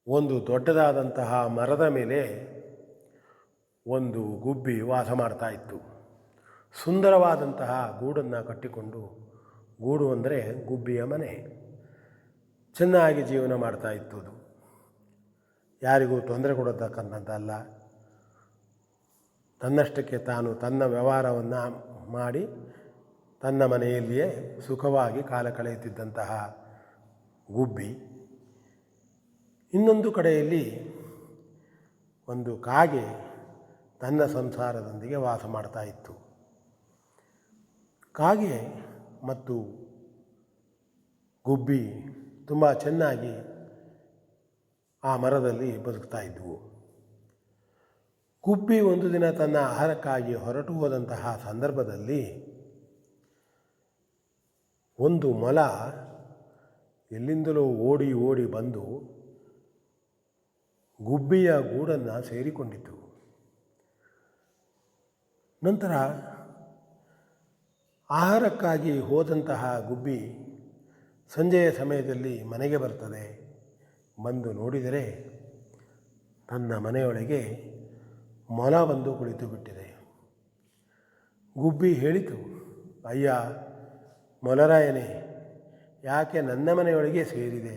ಒಂದು ದೊಡ್ಡದಾದಂತಹ ಮರದ ಮೇಲೆ ಒಂದು ಗುಬ್ಬಿ ವಾಸ ಮಾಡ್ತಾ ಇತ್ತು. ಸುಂದರವಾದಂತಹ ಗೂಡನ್ನು ಕಟ್ಟಿಕೊಂಡು, ಗೂಡು ಅಂದರೆ ಗುಬ್ಬಿಯ ಮನೆ, ಚೆನ್ನಾಗಿ ಜೀವನ ಮಾಡ್ತಾ ಇತ್ತು. ಅದು ಯಾರಿಗೂ ತೊಂದರೆ ಕೊಡತಕ್ಕಂಥದ್ದಲ್ಲ. ತನ್ನಷ್ಟಕ್ಕೆ ತಾನು ತನ್ನ ವ್ಯವಹಾರವನ್ನು ಮಾಡಿ ತನ್ನ ಮನೆಯಲ್ಲಿಯೇ ಸುಖವಾಗಿ ಕಾಲ ಕಳೆಯುತ್ತಿದ್ದಂತಹ ಗುಬ್ಬಿ. ಇನ್ನೊಂದು ಕಡೆಯಲ್ಲಿ ಒಂದು ಕಾಗೆ ತನ್ನ ಸಂಸಾರದೊಂದಿಗೆ ವಾಸ ಮಾಡ್ತಾ ಇತ್ತು. ಕಾಗೆ ಮತ್ತು ಗುಬ್ಬಿ ತುಂಬ ಚೆನ್ನಾಗಿ ಆ ಮರದಲ್ಲಿ ಬದುಕ್ತಾ ಇದ್ದವು. ಗುಬ್ಬಿ ಒಂದು ದಿನ ತನ್ನ ಆಹಾರಕ್ಕಾಗಿ ಹೊರಟು ಹೋದಂತಹ ಸಂದರ್ಭದಲ್ಲಿ ಒಂದು ಮೊಲ ಎಲ್ಲಿಂದಲೂ ಓಡಿ ಓಡಿ ಬಂದು ಗುಬ್ಬಿಯ ಗೂಡನ್ನು ಸೇರಿಕೊಂಡಿತು. ನಂತರ ಆಹಾರಕ್ಕಾಗಿ ಹೋದಂತಹ ಗುಬ್ಬಿ ಸಂಜೆಯ ಸಮಯದಲ್ಲಿ ಮನೆಗೆ ಬರ್ತದೆ. ಬಂದು ನೋಡಿದರೆ ತನ್ನ ಮನೆಯೊಳಗೆ ಮೊಲ ಬಂದು ಕುಳಿತು ಬಿಟ್ಟಿದೆ. ಗುಬ್ಬಿ ಹೇಳಿತು, ಅಯ್ಯ ಮೊಲರಾಯನೇ, ಯಾಕೆ ನನ್ನ ಮನೆಯೊಳಗೆ ಸೇರಿದೆ?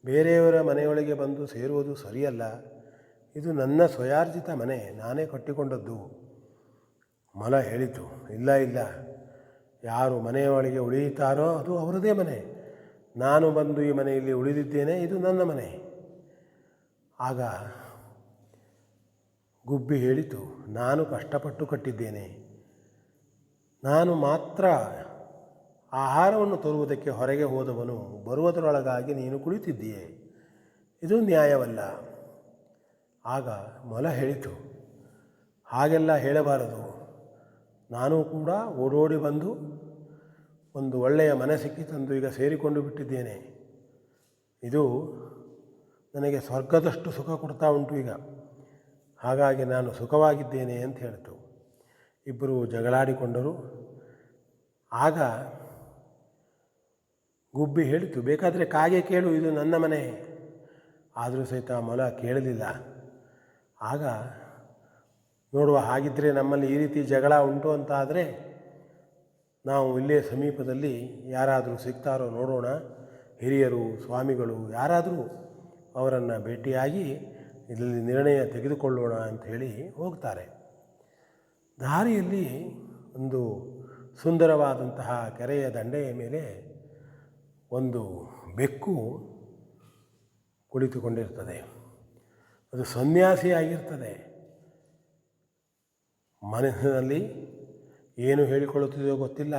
ಬೇರೆಯವರ ಮನೆಯೊಳಗೆ ಬಂದು ಸೇರುವುದು ಸರಿಯಲ್ಲ. ಇದು ನನ್ನ ಸ್ವಯಾರ್ಜಿತ ಮನೆ, ನಾನೇ ಕಟ್ಟಿಕೊಂಡದ್ದು. ಮೊಲ ಹೇಳಿತು, ಇಲ್ಲ ಇಲ್ಲ, ಯಾರು ಮನೆಯೊಳಗೆ ಉಳಿಯುತ್ತಾರೋ ಅದು ಅವರದೇ ಮನೆ. ನಾನು ಬಂದು ಈ ಮನೆಯಲ್ಲಿ ಉಳಿದಿದ್ದೇನೆ, ಇದು ನನ್ನ ಮನೆ. ಆಗ ಗುಬ್ಬಿ ಹೇಳಿತು, ನಾನು ಕಷ್ಟಪಟ್ಟು ಕಟ್ಟಿದ್ದೇನೆ. ನಾನು ಮಾತ್ರ ಆಹಾರವನ್ನು ತರುವುದಕ್ಕೆ ಹೊರಗೆ ಹೋದವನು, ಬರುವುದರೊಳಗಾಗಿ ನೀನು ಕುಳಿತಿದ್ದೀಯೆ, ಇದು ನ್ಯಾಯವಲ್ಲ. ಆಗ ಮೊಲ ಹೇಳಿತು, ಹಾಗೆಲ್ಲ ಹೇಳಬಾರದು. ನಾನು ಕೂಡ ಓಡೋಡಿ ಬಂದು ಒಂದು ಒಳ್ಳೆಯ ಮನೆ ಸಿಕ್ಕಿತಂದು ಈಗ ಸೇರಿಕೊಂಡು ಬಿಟ್ಟಿದ್ದೇನೆ. ಇದು ನನಗೆ ಸ್ವರ್ಗದಷ್ಟು ಸುಖ ಕೊಡ್ತಾ ಉಂಟು ಈಗ. ಹಾಗಾಗಿ ನಾನು ಸುಖವಾಗಿದ್ದೇನೆ ಅಂತ ಹೇಳಿತು. ಇಬ್ಬರು ಜಗಳಾಡಿಕೊಂಡರು. ಆಗ ಗುಬ್ಬಿ ಹೇಳಿತು, ಬೇಕಾದರೆ ಕಾಗೆ ಕೇಳು, ಇದು ನನ್ನ ಮನೆ. ಆದರೂ ಸಹಿತ ಮೊಲ ಕೇಳಲಿಲ್ಲ. ಆಗ ನೋಡುವ, ಹಾಗಿದ್ದರೆ ನಮ್ಮಲ್ಲಿ ಈ ರೀತಿ ಜಗಳ ಉಂಟು ಅಂತ ಆದರೆ ನಾವು ಇಲ್ಲೇ ಸಮೀಪದಲ್ಲಿ ಯಾರಾದರೂ ಸಿಗ್ತಾರೋ ನೋಡೋಣ, ಹಿರಿಯರು ಸ್ವಾಮಿಗಳು ಯಾರಾದರೂ, ಅವರನ್ನು ಭೇಟಿಯಾಗಿ ಇದರಲ್ಲಿ ನಿರ್ಣಯ ತೆಗೆದುಕೊಳ್ಳೋಣ ಅಂಥೇಳಿ ಹೋಗ್ತಾರೆ. ದಾರಿಯಲ್ಲಿ ಒಂದು ಸುಂದರವಾದಂತಹ ಕೆರೆಯ ದಂಡೆಯ ಮೇಲೆ ಒಂದು ಬೆಕ್ಕು ಕುಳಿತುಕೊಂಡಿರ್ತದೆ. ಅದು ಸನ್ಯಾಸಿಯಾಗಿರ್ತದೆ. ಮನಸ್ಸಿನಲ್ಲಿ ಏನು ಹೇಳಿಕೊಳ್ಳುತ್ತಿದೆಯೋ ಗೊತ್ತಿಲ್ಲ,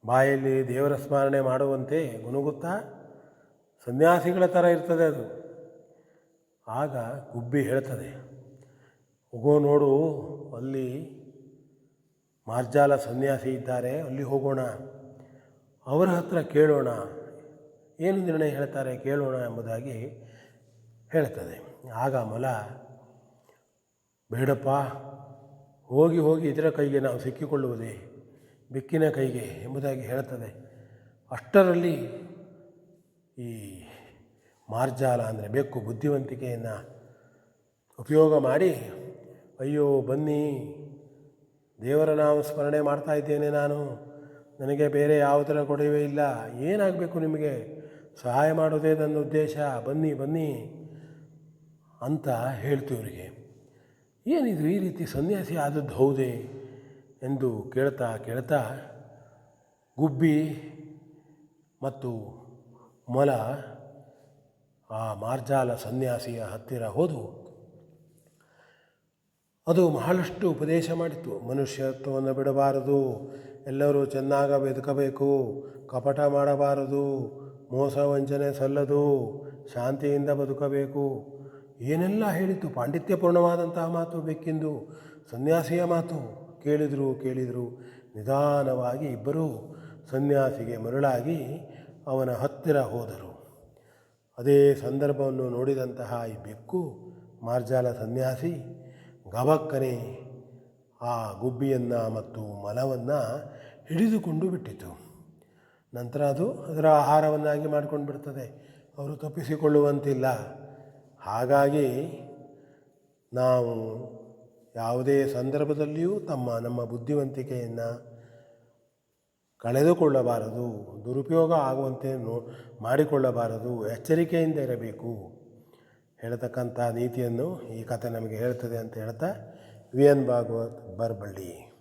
ಬಾಯಲ್ಲಿ ದೇವರ ಸ್ಮರಣೆ ಮಾಡುವಂತೆ ಗುನುಗುತ್ತಾ ಸನ್ಯಾಸಿಗಳ ಥರ ಇರ್ತದೆ ಅದು. ಆಗ ಗುಬ್ಬಿ ಹೇಳ್ತದೆ, ಹೋಗೋ ನೋಡು, ಅಲ್ಲಿ ಮಾರ್ಜಾಲ ಸನ್ಯಾಸಿ ಇದ್ದಾರೆ, ಅಲ್ಲಿ ಹೋಗೋಣ, ಅವರ ಹತ್ರ ಕೇಳೋಣ, ಏನು ನಿರ್ಣಯ ಹೇಳ್ತಾರೆ ಕೇಳೋಣ ಎಂಬುದಾಗಿ ಹೇಳ್ತದೆ. ಆಗ ಮೊಲ, ಬೇಡಪ್ಪ, ಹೋಗಿ ಹೋಗಿ ಇದರ ಕೈಗೆ ನಾವು ಸಿಕ್ಕಿಕೊಳ್ಳುವುದೇ, ಬೆಕ್ಕಿನ ಕೈಗೆ ಎಂಬುದಾಗಿ ಹೇಳ್ತದೆ. ಅಷ್ಟರಲ್ಲಿ ಈ ಮಾರ್ಜಾಲ ಅಂದರೆ ಬೆಕ್ಕು ಬುದ್ಧಿವಂತಿಕೆಯನ್ನು ಉಪಯೋಗ ಮಾಡಿ, ಅಯ್ಯೋ ಬನ್ನಿ, ದೇವರ ನಾಮ ಸ್ಮರಣೆ ಮಾಡ್ತಾ ಇದ್ದೇನೆ ನಾನು, ನನಗೆ ಬೇರೆ ಯಾವುದರ ಕೊಡುವೆ ಇಲ್ಲ, ಏನಾಗಬೇಕು ನಿಮಗೆ, ಸಹಾಯ ಮಾಡೋದೇ ನನ್ನ ಉದ್ದೇಶ, ಬನ್ನಿ ಬನ್ನಿ ಅಂತ ಹೇಳ್ತು ಇವರಿಗೆ. ಏನಿದು ಈ ರೀತಿ ಸನ್ಯಾಸಿ ಆದದ್ದು ಹೌದೇ ಎಂದು ಕೇಳ್ತಾ ಕೇಳ್ತಾ ಗುಬ್ಬಿ ಮತ್ತು ಮೊಲ ಆ ಮಾರ್ಜಾಲ ಸನ್ಯಾಸಿಯ ಹತ್ತಿರ ಹೋದವು. ಅದು ಬಹಳಷ್ಟು ಉಪದೇಶ ಮಾಡಿತು. ಮನುಷ್ಯತ್ವವನ್ನು ಬಿಡಬಾರದು, ಎಲ್ಲರೂ ಚೆನ್ನಾಗಿ ಬದುಕಬೇಕು, ಕಪಟ ಮಾಡಬಾರದು, ಮೋಸ ವಂಚನೆ ಸಲ್ಲದು, ಶಾಂತಿಯಿಂದ ಬದುಕಬೇಕು, ಏನೆಲ್ಲ ಹೇಳಿತು. ಪಾಂಡಿತ್ಯಪೂರ್ಣವಾದಂತಹ ಮಾತು ಬೆಕ್ಕಿಂದು, ಸನ್ಯಾಸಿಯ ಮಾತು. ಕೇಳಿದರು. ನಿಧಾನವಾಗಿ ಇಬ್ಬರೂ ಸನ್ಯಾಸಿಗೆ ಮರುಳಾಗಿ ಅವನ ಹತ್ತಿರ ಹೋದರು. ಅದೇ ಸಂದರ್ಭವನ್ನು ನೋಡಿದಂತಹ ಈ ಬೆಕ್ಕು ಮಾರ್ಜಾಲ ಸನ್ಯಾಸಿ ಗಬಕ್ಕನೆ ಆ ಗುಬ್ಬಿಯನ್ನು ಮತ್ತು ಮೊಲವನ್ನು ಹಿಡಿದುಕೊಂಡು ಬಿಟ್ಟಿತು. ನಂತರ ಅದು ಅದರ ಆಹಾರವನ್ನಾಗಿ ಮಾಡಿಕೊಂಡು ಬಿಡ್ತದೆ. ಅವರು ತಪ್ಪಿಸಿಕೊಳ್ಳುವಂತಿಲ್ಲ. ಹಾಗಾಗಿ ನಾವು ಯಾವುದೇ ಸಂದರ್ಭದಲ್ಲಿಯೂ ನಮ್ಮ ಬುದ್ಧಿವಂತಿಕೆಯನ್ನು ಕಳೆದುಕೊಳ್ಳಬಾರದು, ದುರುಪಯೋಗ ಆಗುವಂತೆ ಮಾಡಿಕೊಳ್ಳಬಾರದು, ಎಚ್ಚರಿಕೆಯಿಂದ ಇರಬೇಕು ಹೇಳ್ತಕ್ಕಂಥ ನೀತಿಯನ್ನು ಈ ಕಥೆ ನಮಗೆ ಹೇಳ್ತದೆ ಅಂತ ಹೇಳ್ತಾ ವಿ ಎನ್ ಭಾಗವತ್ ಬರಬಳ್ಳಿ.